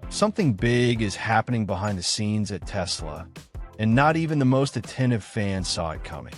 Something big is happening behind the scenes at Tesla, and not even the most attentive fans saw it coming.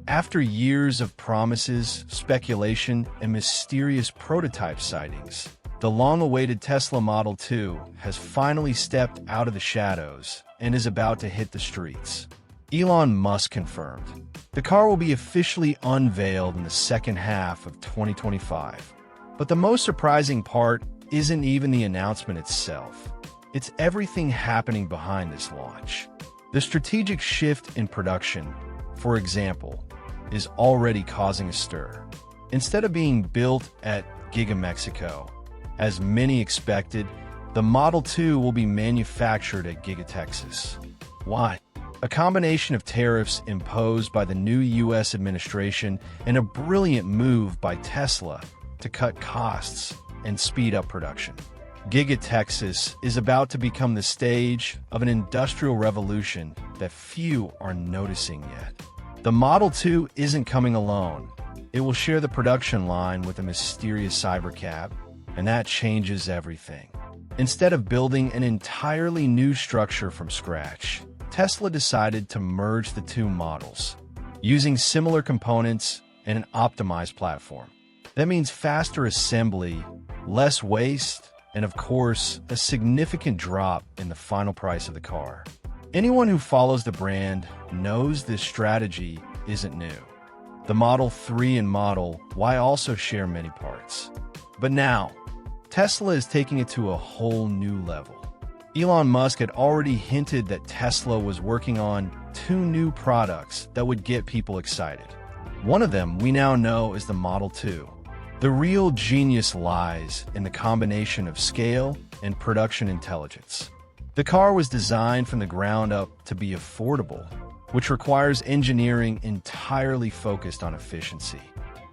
After years of promises, speculation, and mysterious prototype sightings, the long-awaited Tesla Model 2 has finally stepped out of the shadows and is about to hit the streets. Elon Musk confirmed. The car will be officially unveiled in the second half of 2025. But the most surprising part isn't even the announcement itself. It's everything happening behind this launch. The strategic shift in production, for example, is already causing a stir. Instead of being built at Giga Mexico, as many expected, the Model 2 will be manufactured at Giga Texas. Why? A combination of tariffs imposed by the new U.S. administration and a brilliant move by Tesla to cut costs and speed up production. Giga Texas is about to become the stage of an industrial revolution that few are noticing yet. The Model 2 isn't coming alone. It will share the production line with a mysterious Cybertruck, and that changes everything. Instead of building an entirely new structure from scratch, Tesla decided to merge the two models, using similar components and an optimized platform. That means faster assembly, less waste, and of course, a significant drop in the final price of the car. Anyone who follows the brand knows this strategy isn't new. The Model 3 and Model Y also share many parts. But now, Tesla is taking it to a whole new level. Elon Musk had already hinted that Tesla was working on 2 new products that would get people excited. One of them we now know is the Model 2. The real genius lies in the combination of scale and production intelligence. The car was designed from the ground up to be affordable, which requires engineering entirely focused on efficiency.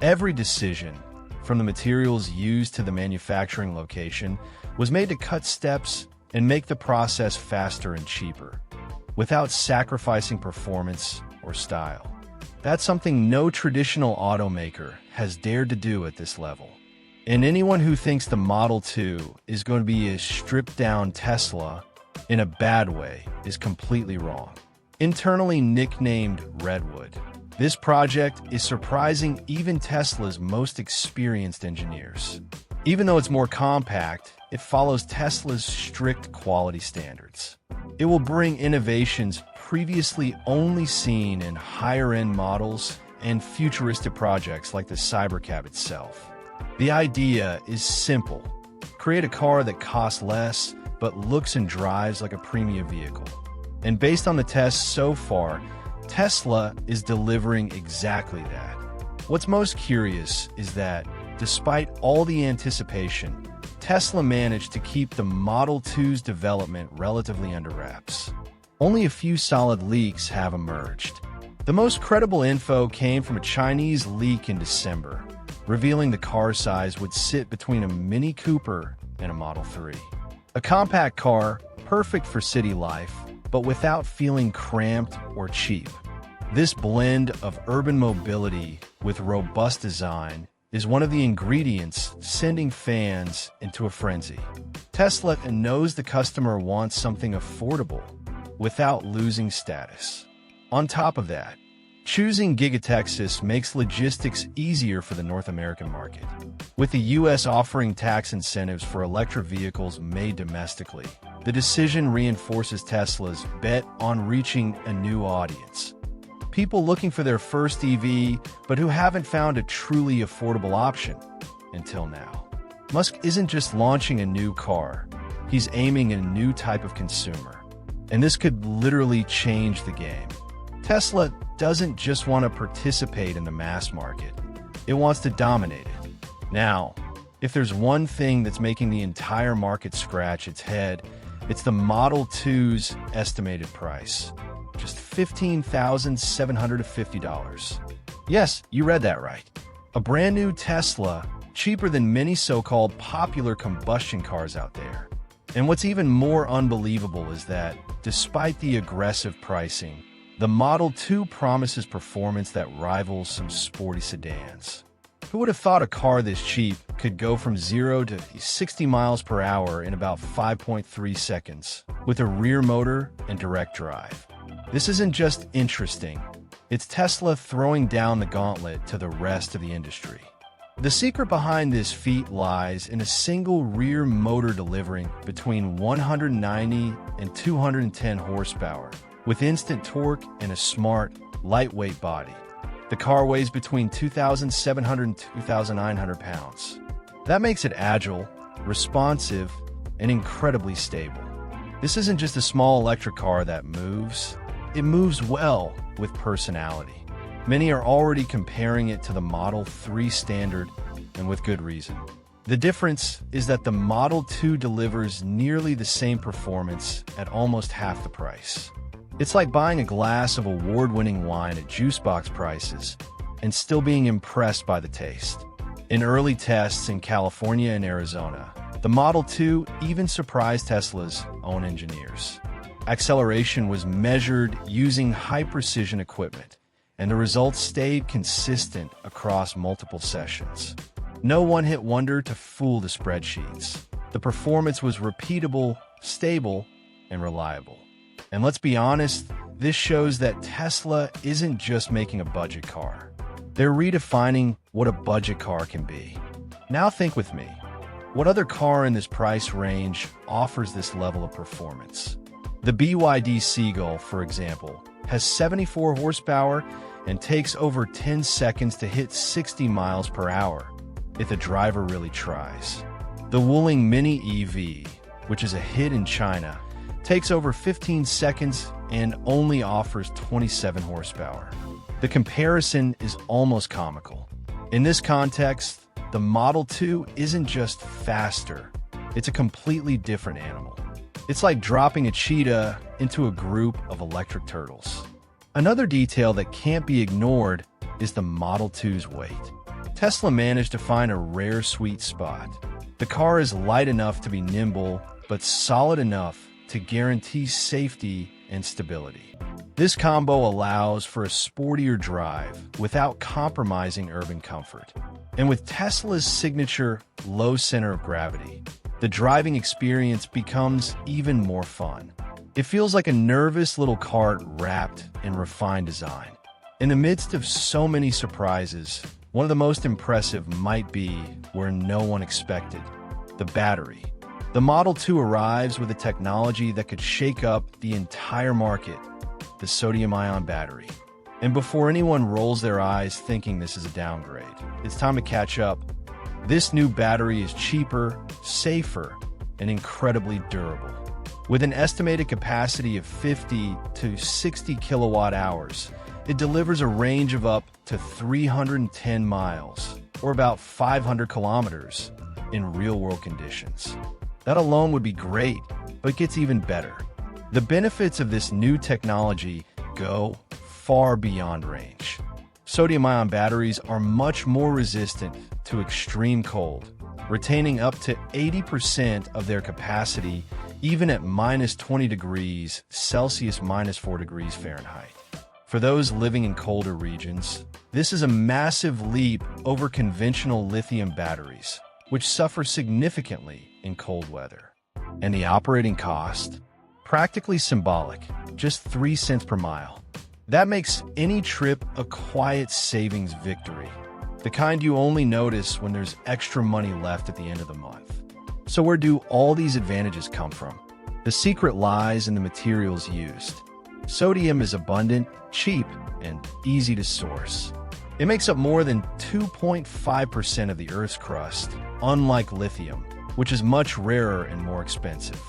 Every decision, from the materials used to the manufacturing location, was made to cut steps and make the process faster and cheaper, without sacrificing performance or style. That's something no traditional automaker has dared to do at this level. And anyone who thinks the Model 2 is going to be a stripped-down Tesla in a bad way is completely wrong. Internally nicknamed Redwood, this project is surprising even Tesla's most experienced engineers. Even though it's more compact, it follows Tesla's strict quality standards. It will bring innovations previously only seen in higher-end models and futuristic projects like the Cybertruck itself. The idea is simple. Create a car that costs less, but looks and drives like a premium vehicle. And based on the tests so far, Tesla is delivering exactly that. What's most curious is that, despite all the anticipation, Tesla managed to keep the Model 2's development relatively under wraps. Only a few solid leaks have emerged. The most credible info came from a Chinese leak in December, revealing the car size would sit between a Mini Cooper and a Model 3. A compact car, perfect for city life, but without feeling cramped or cheap. This blend of urban mobility with robust design is one of the ingredients sending fans into a frenzy. Tesla knows the customer wants something affordable without losing status. On top of that, choosing Giga Texas makes logistics easier for the North American market. With the U.S. offering tax incentives for electric vehicles made domestically, the decision reinforces Tesla's bet on reaching a new audience. People looking for their first EV, but who haven't found a truly affordable option until now. Musk isn't just launching a new car, he's aiming at a new type of consumer. And this could literally change the game. Tesla doesn't just want to participate in the mass market, it wants to dominate it. Now, if there's one thing that's making the entire market scratch its head, it's the Model 2's estimated price. Just $15,750. Yes, you read that right. A brand new Tesla, cheaper than many so-called popular combustion cars out there. And what's even more unbelievable is that, despite the aggressive pricing, the Model 2 promises performance that rivals some sporty sedans. Who would have thought a car this cheap could go from 0 to 60 miles per hour in about 5.3 seconds with a rear motor and direct drive? This isn't just interesting, it's Tesla throwing down the gauntlet to the rest of the industry. The secret behind this feat lies in a single rear motor delivering between 190 and 210 horsepower, with instant torque and a smart, lightweight body. The car weighs between 2,700 and 2,900 pounds. That makes it agile, responsive, and incredibly stable. This isn't just a small electric car that moves, it moves well with personality. Many are already comparing it to the Model 3 Standard, and with good reason. The difference is that the Model 2 delivers nearly the same performance at almost half the price. It's like buying a glass of award-winning wine at juice box prices and still being impressed by the taste. In early tests in California and Arizona, the Model 2 even surprised Tesla's own engineers. Acceleration was measured using high-precision equipment, and the results stayed consistent across multiple sessions. No one-hit wonder to fool the spreadsheets. The performance was repeatable, stable, and reliable. And let's be honest, this shows that Tesla isn't just making a budget car. They're redefining what a budget car can be. Now think with me. What other car in this price range offers this level of performance? The BYD Seagull, for example, has 74 horsepower and takes over 10 seconds to hit 60 miles per hour if the driver really tries. The Wuling Mini EV, which is a hit in China, takes over 15 seconds and only offers 27 horsepower. The comparison is almost comical. In this context, the Model 2 isn't just faster, it's a completely different animal. It's like dropping a cheetah into a group of electric turtles. Another detail that can't be ignored is the Model 2's weight. Tesla managed to find a rare sweet spot. The car is light enough to be nimble, but solid enough to guarantee safety and stability. This combo allows for a sportier drive without compromising urban comfort. And with Tesla's signature low center of gravity, the driving experience becomes even more fun. It feels like a nervous little cart wrapped in refined design. In the midst of so many surprises, one of the most impressive might be where no one expected: the battery. The Model 2 arrives with a technology that could shake up the entire market: the sodium-ion battery. And before anyone rolls their eyes thinking this is a downgrade, it's time to catch up. This new battery is cheaper, safer, and incredibly durable. With an estimated capacity of 50 to 60 kilowatt hours, it delivers a range of up to 310 miles, or about 500 kilometers, in real-world conditions. That alone would be great, but it gets even better. The benefits of this new technology go far beyond range. Sodium-ion batteries are much more resistant to extreme cold, retaining up to 80% of their capacity even at minus 20 degrees Celsius, minus 4 degrees Fahrenheit. For those living in colder regions, this is a massive leap over conventional lithium batteries, which suffer significantly in cold weather. And the operating cost? Practically symbolic, just 3 cents per mile. That makes any trip a quiet savings victory, the kind you only notice when there's extra money left at the end of the month. So where do all these advantages come from? The secret lies in the materials used. Sodium is abundant, cheap, and easy to source. It makes up more than 2.5% of the Earth's crust, unlike lithium, which is much rarer and more expensive.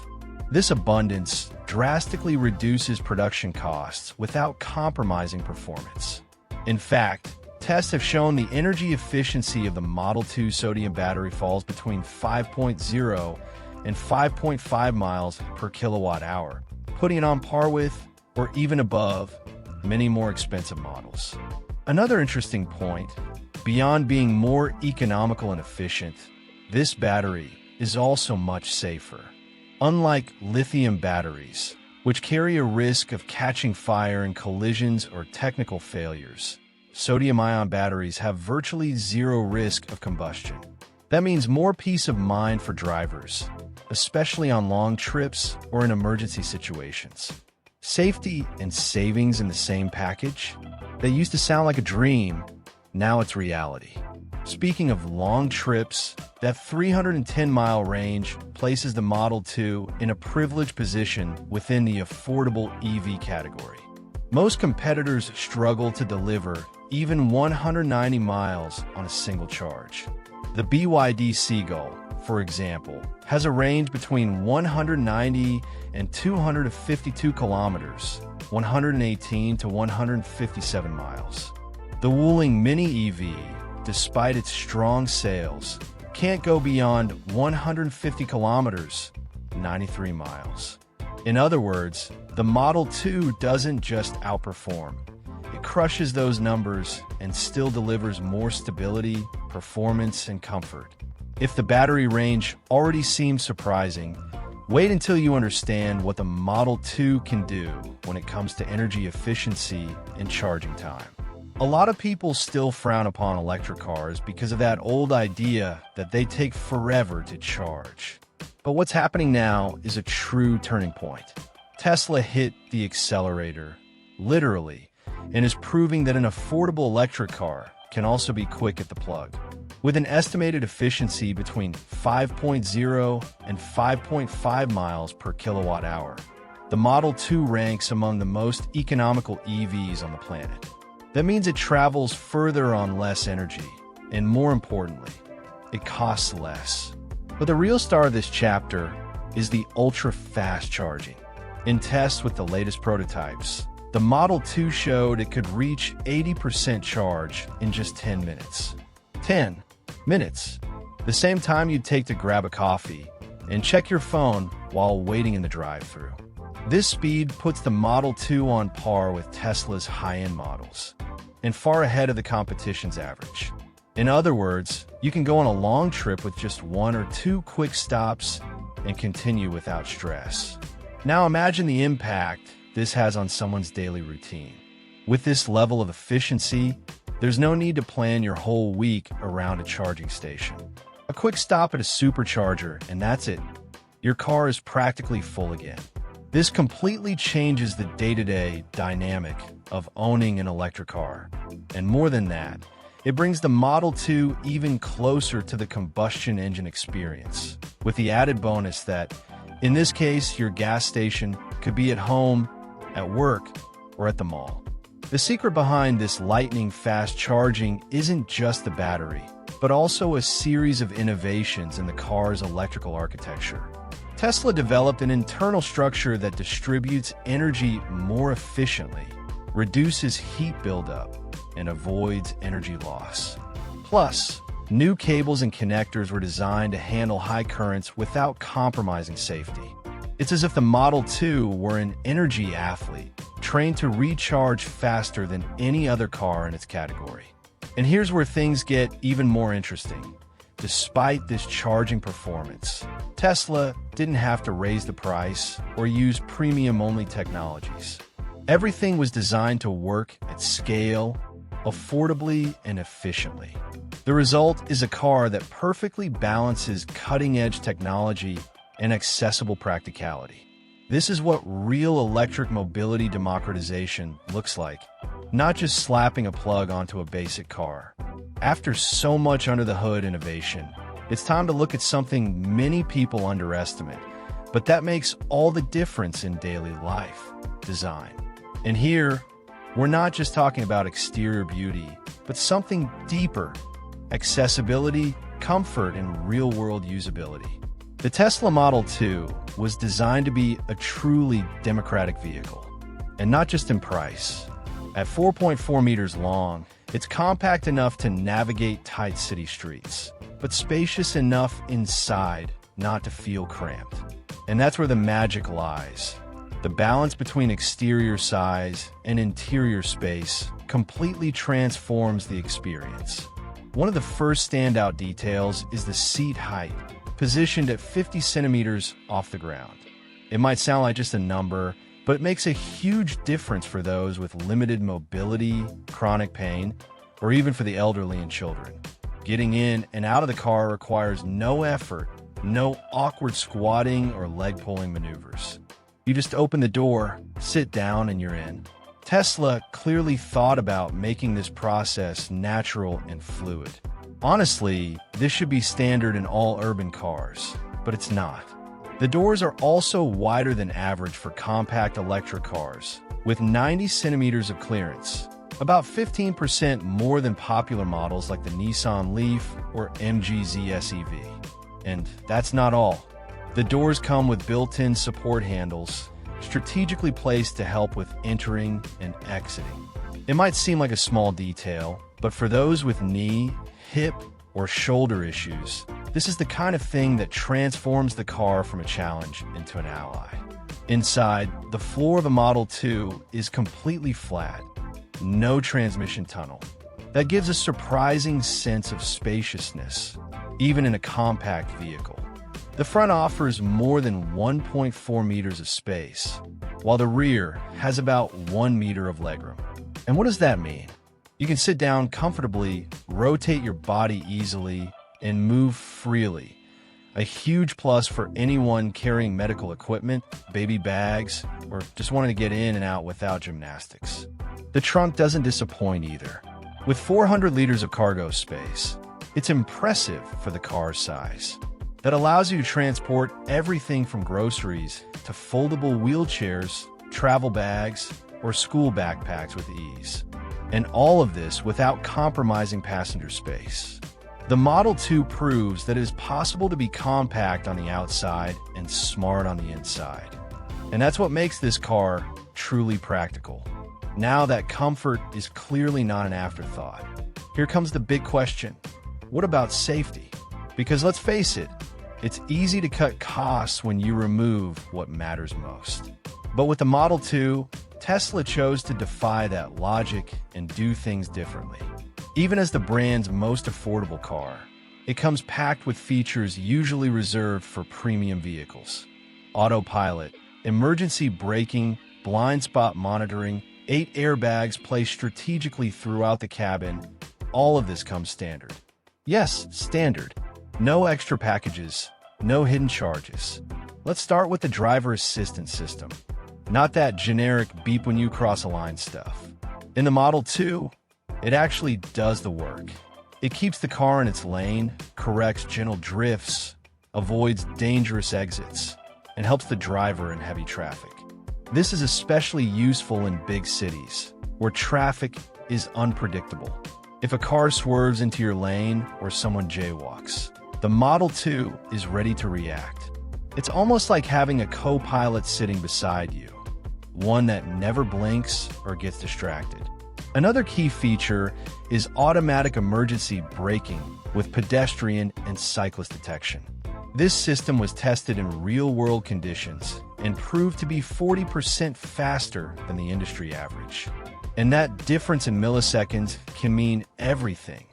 This abundance drastically reduces production costs without compromising performance. In fact, tests have shown the energy efficiency of the Model 2 sodium battery falls between 5.0 and 5.5 miles per kilowatt hour, putting it on par with, or even above, many more expensive models. Another interesting point, beyond being more economical and efficient, this battery is also much safer. Unlike lithium batteries, which carry a risk of catching fire in collisions or technical failures, sodium-ion batteries have virtually zero risk of combustion. That means more peace of mind for drivers, especially on long trips or in emergency situations. Safety and savings in the same package? They used to sound like a dream, now it's reality. Speaking of long trips, that 310-mile range places the Model 2 in a privileged position within the affordable EV category. Most competitors struggle to deliver even 190 miles on a single charge. The BYD Seagull, for example, has a range between 190 and 252 kilometers, 118 to 157 miles. The Wuling Mini EV, despite its strong sales, can't go beyond 150 kilometers, 93 miles. In other words, the Model 2 doesn't just outperform. It crushes those numbers and still delivers more stability, performance, and comfort. If the battery range already seems surprising, wait until you understand what the Model 2 can do when it comes to energy efficiency and charging time. A lot of people still frown upon electric cars because of that old idea that they take forever to charge. But what's happening now is a true turning point. Tesla hit the accelerator, literally, and is proving that an affordable electric car can also be quick at the plug. With an estimated efficiency between 5.0 and 5.5 miles per kilowatt hour, the Model 2 ranks among the most economical EVs on the planet. That means it travels further on less energy, and more importantly, it costs less. But the real star of this chapter is the ultra-fast charging. In tests with the latest prototypes, the Model 2 showed it could reach 80% charge in just 10 minutes. 10 minutes. The same time you'd take to grab a coffee and check your phone while waiting in the drive-thru. This speed puts the Model 2 on par with Tesla's high-end models, and far ahead of the competition's average. In other words, you can go on a long trip with just 1 or 2 quick stops and continue without stress. Now imagine the impact this has on someone's daily routine. With this level of efficiency, there's no need to plan your whole week around a charging station. A quick stop at a supercharger, and that's it. Your car is practically full again. This completely changes the day-to-day dynamic of owning an electric car. And more than that, it brings the Model 2 even closer to the combustion engine experience, with the added bonus that, in this case, your gas station could be at home, at work, or at the mall. The secret behind this lightning-fast charging isn't just the battery, but also a series of innovations in the car's electrical architecture. Tesla developed an internal structure that distributes energy more efficiently, reduces heat buildup, and avoids energy loss. Plus, new cables and connectors were designed to handle high currents without compromising safety. It's as if the Model 2 were an energy athlete, trained to recharge faster than any other car in its category. And here's where things get even more interesting. Despite this charging performance, Tesla didn't have to raise the price or use premium-only technologies. Everything was designed to work at scale, affordably, and efficiently. The result is a car that perfectly balances cutting-edge technology and accessible practicality. This is what real electric mobility democratization looks like, not just slapping a plug onto a basic car. After so much under-the-hood innovation, it's time to look at something many people underestimate, but that makes all the difference in daily life: design. And here, we're not just talking about exterior beauty, but something deeper: accessibility, comfort, and real-world usability. The Tesla Model 2 was designed to be a truly democratic vehicle, and not just in price. At 4.4 meters long, it's compact enough to navigate tight city streets, but spacious enough inside not to feel cramped. And that's where the magic lies. The balance between exterior size and interior space completely transforms the experience. One of the first standout details is the seat height, positioned at 50 centimeters off the ground. It might sound like just a number, but it makes a huge difference for those with limited mobility, chronic pain, or even for the elderly and children. Getting in and out of the car requires no effort, no awkward squatting or leg pulling maneuvers. You just open the door, sit down, and you're in. Tesla clearly thought about making this process natural and fluid. Honestly, this should be standard in all urban cars, but it's not. The doors are also wider than average for compact electric cars, with 90 centimeters of clearance, about 15% more than popular models like the Nissan Leaf or MG ZS EV. And that's not all. The doors come with built-in support handles, strategically placed to help with entering and exiting. It might seem like a small detail, but for those with knee, hip, or shoulder issues, this is the kind of thing that transforms the car from a challenge into an ally. Inside, the floor of a Model 2 is completely flat, no transmission tunnel. That gives a surprising sense of spaciousness, even in a compact vehicle. The front offers more than 1.4 meters of space, while the rear has about 1 meter of legroom. And what does that mean? You can sit down comfortably, rotate your body easily, and move freely. A huge plus for anyone carrying medical equipment, baby bags, or just wanting to get in and out without gymnastics. The trunk doesn't disappoint either. With 400 liters of cargo space, it's impressive for the car's size. That allows you to transport everything from groceries to foldable wheelchairs, travel bags, or school backpacks with ease. And all of this without compromising passenger space. The Model 2 proves that it is possible to be compact on the outside and smart on the inside. And that's what makes this car truly practical. Now that comfort is clearly not an afterthought. Here comes the big question. What about safety? Because let's face it, it's easy to cut costs when you remove what matters most. But with the Model 2, Tesla chose to defy that logic and do things differently. Even as the brand's most affordable car, it comes packed with features usually reserved for premium vehicles. Autopilot, emergency braking, blind spot monitoring, 8 airbags placed strategically throughout the cabin, all of this comes standard. Yes, standard. No extra packages, no hidden charges. Let's start with the driver assistance system. Not that generic beep when you cross a line stuff. In the Model 2, it actually does the work. It keeps the car in its lane, corrects gentle drifts, avoids dangerous exits, and helps the driver in heavy traffic. This is especially useful in big cities, where traffic is unpredictable. If a car swerves into your lane or someone jaywalks, the Model 2 is ready to react. It's almost like having a co-pilot sitting beside you, one that never blinks or gets distracted. Another key feature is automatic emergency braking with pedestrian and cyclist detection. This system was tested in real-world conditions and proved to be 40% faster than the industry average. And that difference in milliseconds can mean everything,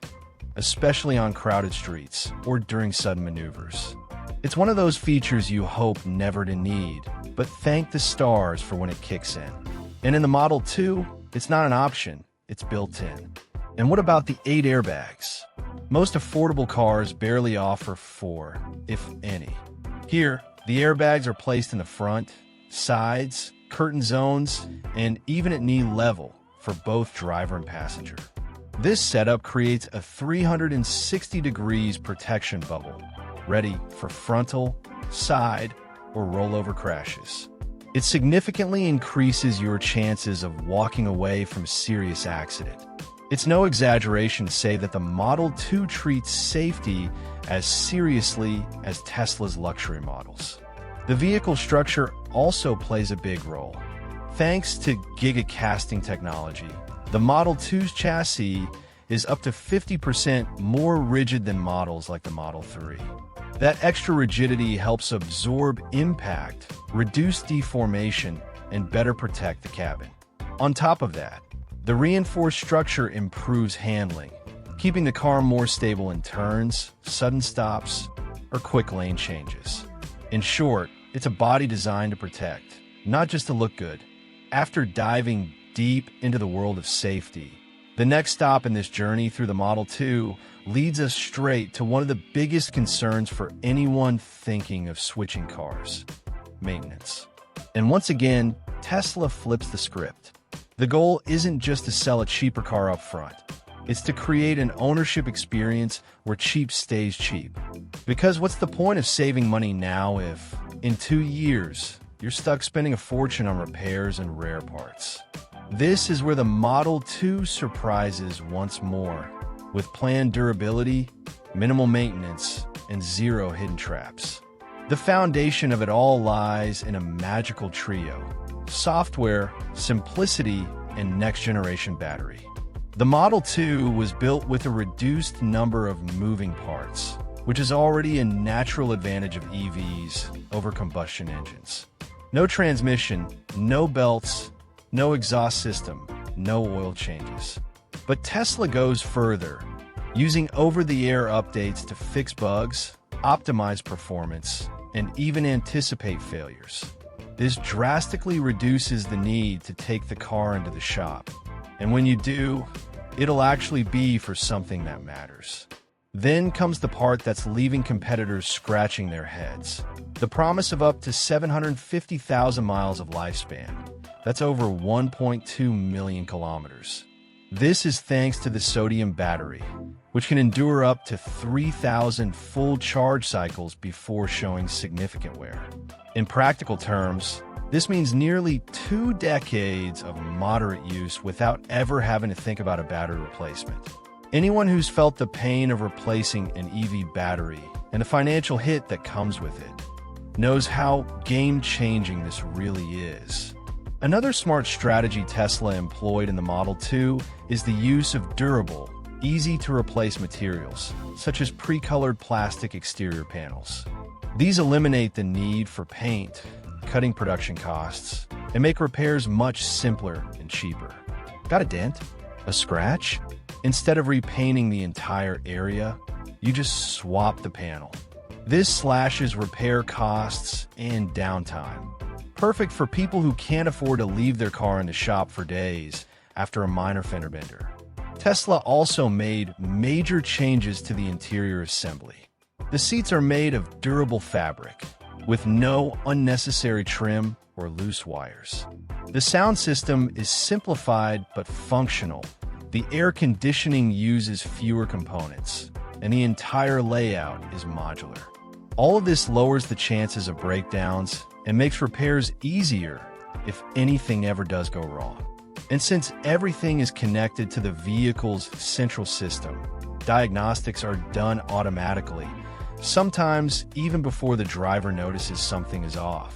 especially on crowded streets or during sudden maneuvers. It's one of those features you hope never to need, but thank the stars for when it kicks in. And in the Model 2, it's not an option, it's built in. And what about the 8 airbags? Most affordable cars barely offer 4, if any. Here, the airbags are placed in the front, sides, curtain zones, and even at knee level for both driver and passenger. This setup creates a 360 degrees protection bubble, ready for frontal, side, or rollover crashes. It significantly increases your chances of walking away from a serious accident. It's no exaggeration to say that the Model 2 treats safety as seriously as Tesla's luxury models. The vehicle structure also plays a big role. Thanks to Giga casting technology, the Model 2's chassis is up to 50% more rigid than models like the Model 3. That extra rigidity helps absorb impact, reduce deformation, and better protect the cabin. On top of that, the reinforced structure improves handling, keeping the car more stable in turns, sudden stops, or quick lane changes. In short, it's a body designed to protect, not just to look good. After diving deep into the world of safety, the next stop in this journey through the Model 2 leads us straight to one of the biggest concerns for anyone thinking of switching cars: maintenance. And once again, Tesla flips the script. The goal isn't just to sell a cheaper car up front. It's to create an ownership experience where cheap stays cheap. Because what's the point of saving money now if, in 2 years, you're stuck spending a fortune on repairs and rare parts? This is where the Model 2 surprises once more, with planned durability, minimal maintenance, and zero hidden traps. The foundation of it all lies in a magical trio: software, simplicity, and next-generation battery. The Model 2 was built with a reduced number of moving parts, which is already a natural advantage of EVs over combustion engines. No transmission, no belts, no exhaust system, no oil changes. But Tesla goes further, using over-the-air updates to fix bugs, optimize performance, and even anticipate failures. This drastically reduces the need to take the car into the shop. And when you do, it'll actually be for something that matters. Then comes the part that's leaving competitors scratching their heads: the promise of up to 750,000 miles of lifespan. That's over 1.2 million kilometers. This is thanks to the sodium battery, which can endure up to 3,000 full charge cycles before showing significant wear. In practical terms, this means nearly 2 decades of moderate use without ever having to think about a battery replacement. Anyone who's felt the pain of replacing an EV battery and the financial hit that comes with it knows how game-changing this really is. Another smart strategy Tesla employed in the Model 2 is the use of durable, easy-to-replace materials, such as pre-colored plastic exterior panels. These eliminate the need for paint, cutting production costs, and make repairs much simpler and cheaper. Got a dent? A scratch? Instead of repainting the entire area, you just swap the panel. This slashes repair costs and downtime. Perfect for people who can't afford to leave their car in the shop for days after a minor fender bender. Tesla also made major changes to the interior assembly. The seats are made of durable fabric, with no unnecessary trim or loose wires. The sound system is simplified but functional. The air conditioning uses fewer components, and the entire layout is modular. All of this lowers the chances of breakdowns and makes repairs easier if anything ever does go wrong. And since everything is connected to the vehicle's central system, diagnostics are done automatically, sometimes even before the driver notices something is off.